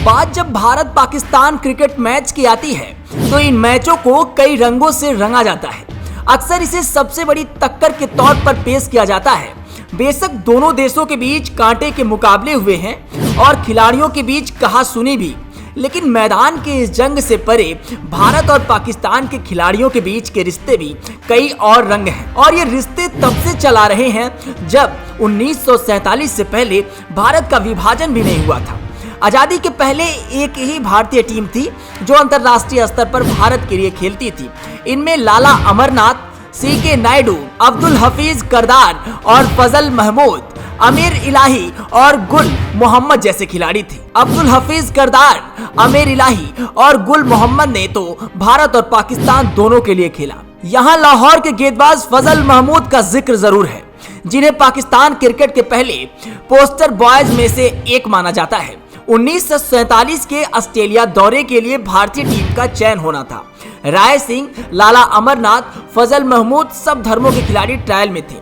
बात जब Bharat Pakistan cricket match की आती है तो इन मैचों को कई रंगों से रंगा जाता है। अक्सर इसे सबसे बड़ी टक्कर के तौर पर पेश किया जाता है। बेशक दोनों देशों के बीच कांटे के मुकाबले हुए हैं और खिलाड़ियों के बीच कहासुनी भी, लेकिन मैदान के इस जंग से परे भारत और पाकिस्तान के खिलाड़ियों के बीच के रिश्ते भी कई और रंग हैं। और ये रिश्ते तब से चला रहे हैं जब 1947 से पहले भारत का विभाजन भी नहीं हुआ था। आजादी के पहले एक ही भारतीय टीम थी जो अंतर्राष्ट्रीय स्तर पर भारत के लिए खेलती थी। इनमें लाला अमरनाथ, सीके नायडू, अब्दुल हफीज करदार और फजल महमूद, आमिर इलाही और गुल मोहम्मद जैसे खिलाड़ी थे। अब्दुल हफीज करदार, आमिर इलाही और गुल मोहम्मद ने तो भारत और पाकिस्तान दोनों के लिए खेला। यहाँ लाहौर के गेंदबाज फजल महमूद का जिक्र जरूर है, जिन्हें पाकिस्तान क्रिकेट के पहले पोस्टर बॉयज में से एक माना जाता है। 1947 के ऑस्ट्रेलिया दौरे के लिए भारतीय टीम का चयन होना था। राय सिंह, लाला अमरनाथ, फजल महमूद सब धर्मों के खिलाड़ी ट्रायल में थे।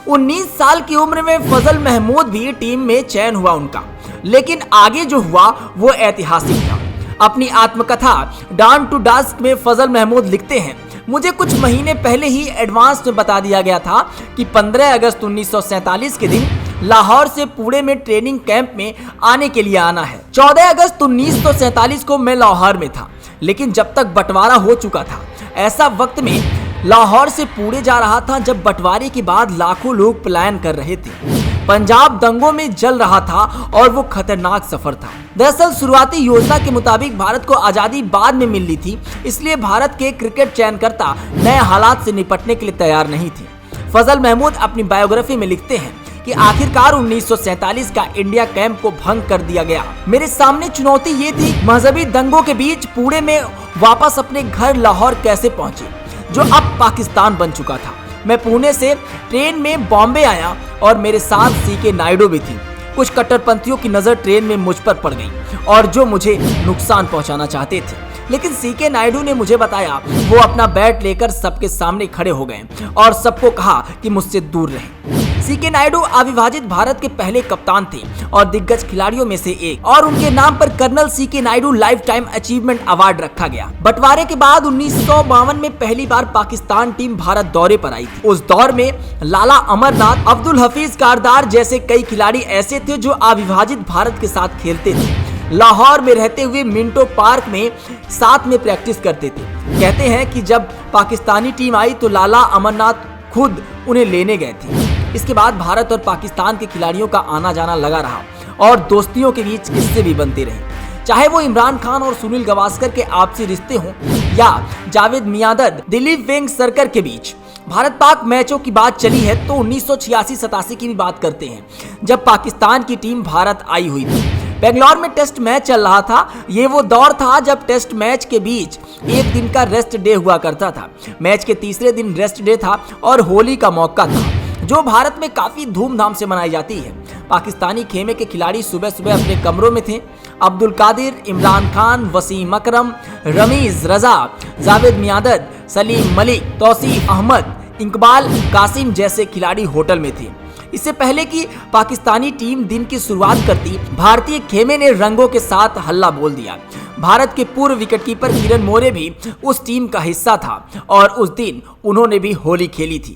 19 साल की उम्र में फजल महमूद भी टीम में चयन हुआ उनका, लेकिन आगे जो हुआ वो ऐतिहासिक था। अपनी आत्मकथा डाउन टू डस्क में फजल महमूद लिखते हैं, मुझे कुछ महीने पहले ही एडवांस में बता दिया गया था कि 15 अगस्त 1947 के दिन लाहौर से पुणे में ट्रेनिंग कैंप में आने के लिए आना है। 14 अगस्त 1947 को मैं लाहौर में था, लेकिन जब तक बंटवारा हो चुका था, ऐसा वक्त में लाहौर से पुणे जा रहा था जब बंटवारे के बाद लाखों लोग पलायन कर रहे थे। पंजाब दंगों में जल रहा था और वो खतरनाक सफर था। दरअसल शुरुआती योजना के मुताबिक भारत को आजादी बाद में मिलनी थी, इसलिए भारत के क्रिकेट चयनकर्ता नए हालात से निपटने के लिए तैयार नहीं थे। फजल महमूद अपनी बायोग्राफी में लिखते हैं कि आखिरकार 1947 का इंडिया कैंप को भंग कर दिया गया। मेरे सामने चुनौती ये थी, मजहबी दंगों के बीच पुणे में वापस अपने घर लाहौर कैसे पहुंचे, जो अब पाकिस्तान बन चुका था। मैं पुणे से ट्रेन में बॉम्बे आया और मेरे साथ सीके नायडू भी थी। कुछ कट्टरपंथियों की नजर ट्रेन में मुझ पर पड़ गई और जो मुझे नुकसान पहुंचाना चाहते थे, लेकिन सीके नायडू ने मुझे बताया वो अपना बैट लेकर सबके सामने खड़े हो गए और सबको कहा कि मुझसे दूर रहें। सीके नायडू अविभाजित भारत के पहले कप्तान थे और दिग्गज खिलाड़ियों में से एक, और उनके नाम पर colonel CK Naidu lifetime achievement award रखा गया। बंटवारे के बाद 1952 में पहली बार पाकिस्तान टीम भारत दौरे पर आई थी। उस दौर में लाला अमरनाथ, अब्दुल हफीज करदार जैसे कई खिलाड़ी ऐसे थे जो अविभाजित भारत के साथ खेलते थे। लाहौर में रहते हुए मिंटो पार्क में साथ में प्रैक्टिस करते थे। कहते हैं कि जब पाकिस्तानी टीम आई तो लाला अमरनाथ खुद उन्हें लेने गए थे। इसके बाद भारत और पाकिस्तान के खिलाड़ियों का आना जाना लगा रहा और दोस्तियों के बीच किस्से भी बनते रहे, चाहे वो इमरान खान और सुनील गावस्कर के आपसी रिश्ते हों या जावेद मियांदद, दिलीप वेंगसरकर के बीच। भारत पाक मैचों की बात चली है तो 1986-87 की भी बात करते हैं, जब पाकिस्तान की टीम भारत आई हुई थी। बेंगलोर में टेस्ट मैच चल रहा था। ये वो दौर था जब टेस्ट मैच के बीच एक दिन का रेस्ट डे हुआ करता था। मैच के तीसरे दिन रेस्ट डे था और होली का मौका था, जो भारत में काफी धूमधाम से मनाई जाती है। पाकिस्तानी खेमे के खिलाड़ी सुबह सुबह अपने कमरों में थे। अब्दुल कादिर, इमरान खान, वसीम अकरम, रमीज रजा, जावेद मियांदद, सलीम मलिक, तौसीफ अहमद, इकबाल कासिम जैसे खिलाड़ी होटल में थे। इससे पहले कि पाकिस्तानी टीम दिन की शुरुआत करती, भारतीय खेमे ने रंगों के साथ हल्ला बोल दिया। भारत के पूर्व विकेटकीपर किरण मोरे भी उस टीम का हिस्सा था और उस दिन उन्होंने भी होली खेली थी।